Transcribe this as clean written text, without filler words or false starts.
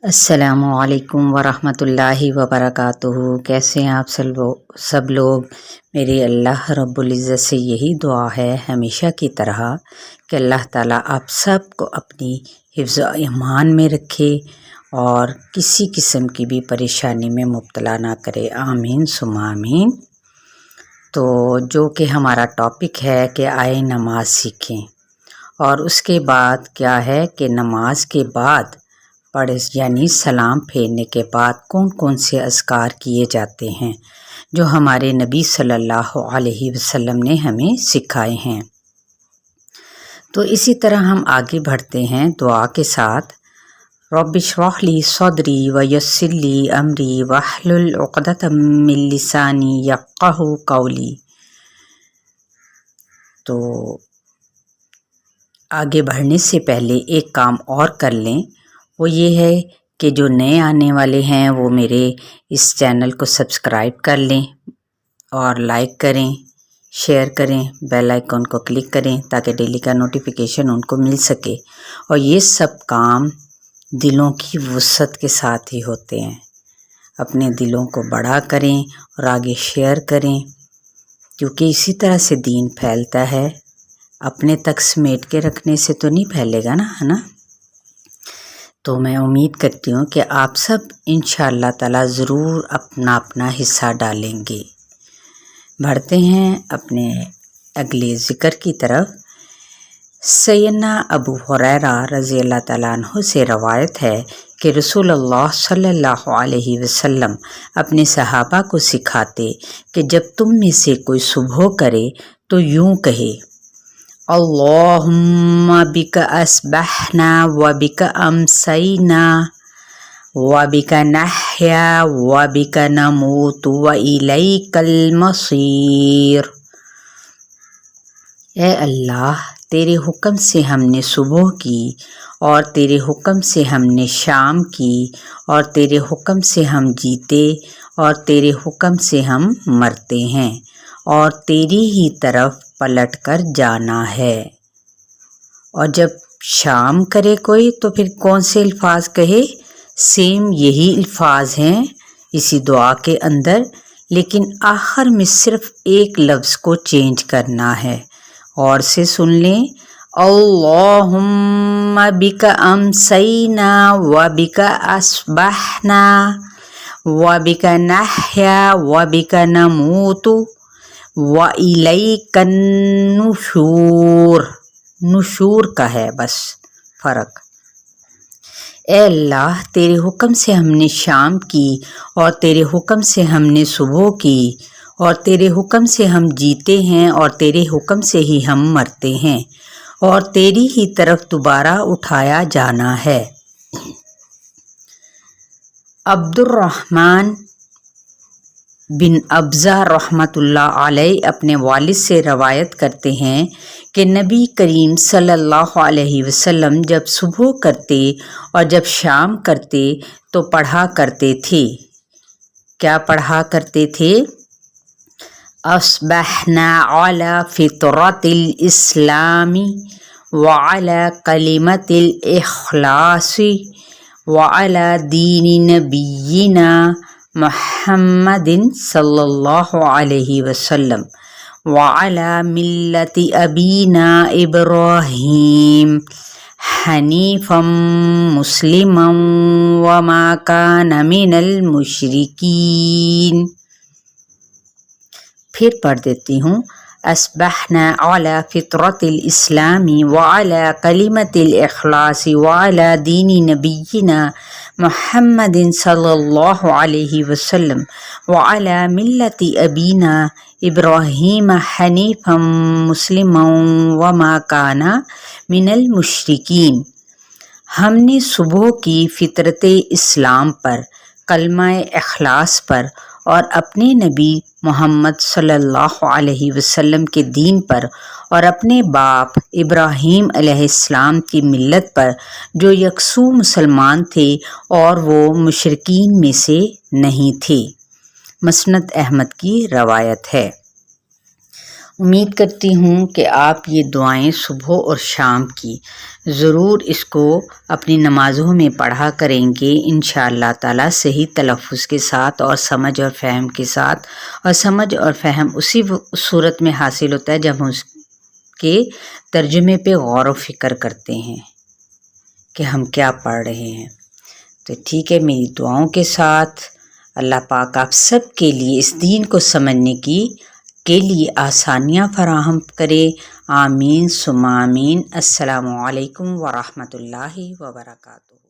अस्सलामुअलैकुम वरहमतुल्लाहि वबरकातुहू। कैसे हैं आप सब लोग। मेरी अल्लाह रब्बुल इज़्ज़त से यही दुआ है हमेशा की तरह कि अल्लाह ताला आप सब को अपनी हिफ्ज़ व ईमान में रखे और किसी किस्म की भी परेशानी में मुब्तला ना करे। आमीन सुम्मा आमीन। तो जो कि हमारा टॉपिक है कि आए नमाज सीखें, और उसके बाद क्या है कि नमाज के बाद पढ़े यानी सलाम फेरने के बाद कौन कौन से अज़कार किए जाते हैं जो हमारे नबी सल्लल्लाहु अलैहि वसल्लम ने हमें सिखाए हैं। तो इसी तरह हम आगे बढ़ते हैं दुआ के साथ। रब्बि इश्रह ली सदरी व यस्सिर ली अमरी वहलुल उक़दतम मिन लिसानी यफ़क़हू क़ौली। तो आगे बढ़ने से पहले एक काम और कर लें, वो ये है कि जो नए आने वाले हैं वो मेरे इस चैनल को सब्सक्राइब कर लें और लाइक करें, शेयर करें, बेल आइकन को क्लिक करें ताकि डेली का नोटिफिकेशन उनको मिल सके। और ये सब काम दिलों की वुसअत के साथ ही होते हैं। अपने दिलों को बड़ा करें और आगे शेयर करें, क्योंकि इसी तरह से दीन फैलता है। अपने तक समेट के रखने से तो नहीं फैलेगा ना, है ना। तो मैं उम्मीद करती हूँ कि आप सब इंशाअल्लाह ताला ज़रूर अपना अपना हिस्सा डालेंगे। बढ़ते हैं अपने अगले ज़िक्र की तरफ। सैयदना अबू हुरैरा रज़ी अल्लाह ताला अन्हु से रवायत है कि रसूलुल्लाह सल्लल्लाहु अलैहि वसल्लम अपने सहाबा को सिखाते कि जब तुम में से कोई सुबह करे तो यूँ कहे, अल्लाहुम्मा बिका अस्बहना व बिका अमसैना व बिका नहया व बिका नमूत व इलैकल मसीर। ए अल्लाह, तेरे हुक्म से हमने सुबह की और तेरे हुक्म से हमने शाम की और तेरे हुक्म से हम जीते और तेरे हुक्म से हम मरते हैं और तेरी ही तरफ पलट कर जाना है। और जब शाम करे कोई तो फिर कौन से अल्फाज कहे? सेम यही अल्फाज हैं इसी दुआ के अंदर, लेकिन आखिर में सिर्फ एक लफ्ज़ को चेंज करना है। और से सुन लें, अल्लाहुम्मा बिका अमसैना व बिका अस्बहना व बिका नहया व बिका नमूतु व इलैकन नुशूर। नुशूर का है बस फ़र्क। ए अल्लाह, तेरे हुक्म से हमने शाम की और तेरे हुक्म से हमने सुबह की और तेरे हुक्म से हम जीते हैं और तेरे हुक्म से ही हम मरते हैं और तेरी ही तरफ दोबारा उठाया जाना है। अब्दुर्रहमान बिन अब्ज़ा रहमतुल्लाह अलैह अपने वालिद से रवायत करते हैं कि नबी करीम सल्लल्लाहु अलैहि वसल्लम जब सुबह करते और जब शाम करते तो पढ़ा करते थे। क्या पढ़ा करते थे? अस्बहना अला फितरतिल इस्लामी व अला कलिमतिल इखलासी व अला दीनी नबियिना मुहम्मदिन सल्लल्लाहु अलैहि वसल्लम व अला मिल्लति अबीना इब्राहीम हनीफम मुस्लिमम व मा काना मिनल मुशरिकीन। फिर पढ़ देती हूँ। अस्बहना अला फितरतिल इस्लामी व अला कलिमतिल इखलासी व अला दीनी नबियिना मुहम्मदिन सल्लल्लाहु अलैहि वसल्लम व अला मिल्लति अबीना इब्राहीम हनीफम मुस्लिमन व मा काना मिनल मुशरिकीन। हमने सुबह की फितरत इस्लाम पर, कलमा इखलास पर और अपने नबी मोहम्मद सल्लल्लाहु अलैहि वसल्लम के दीन पर और अपने बाप इब्राहीम अलैहिस्सलाम की मिल्लत पर जो यकसू मुसलमान थे और वो मुशरिकीन में से नहीं थे। मसनद अहमद की रवायत है। امید کرتی ہوں کہ آپ یہ دعائیں صبح اور شام کی ضرور اس کو اپنی نمازوں میں پڑھا کریں گے انشاءاللہ تعالی صحیح تلفظ کے ساتھ اور سمجھ اور فہم کے ساتھ، اور سمجھ اور فہم اسی صورت میں حاصل ہوتا ہے جب ہم اس کے ترجمے پہ غور و فکر کرتے ہیں کہ ہم کیا پڑھ رہے ہیں۔ تو ٹھیک ہے، میری دعاؤں کے ساتھ اللہ پاک آپ سب کے لیے اس دین کو سمجھنے کے لیے آسانیاں فراہم کرے، آمین ثم آمین۔ السلام علیکم ورحمۃ اللہ وبرکاتہ۔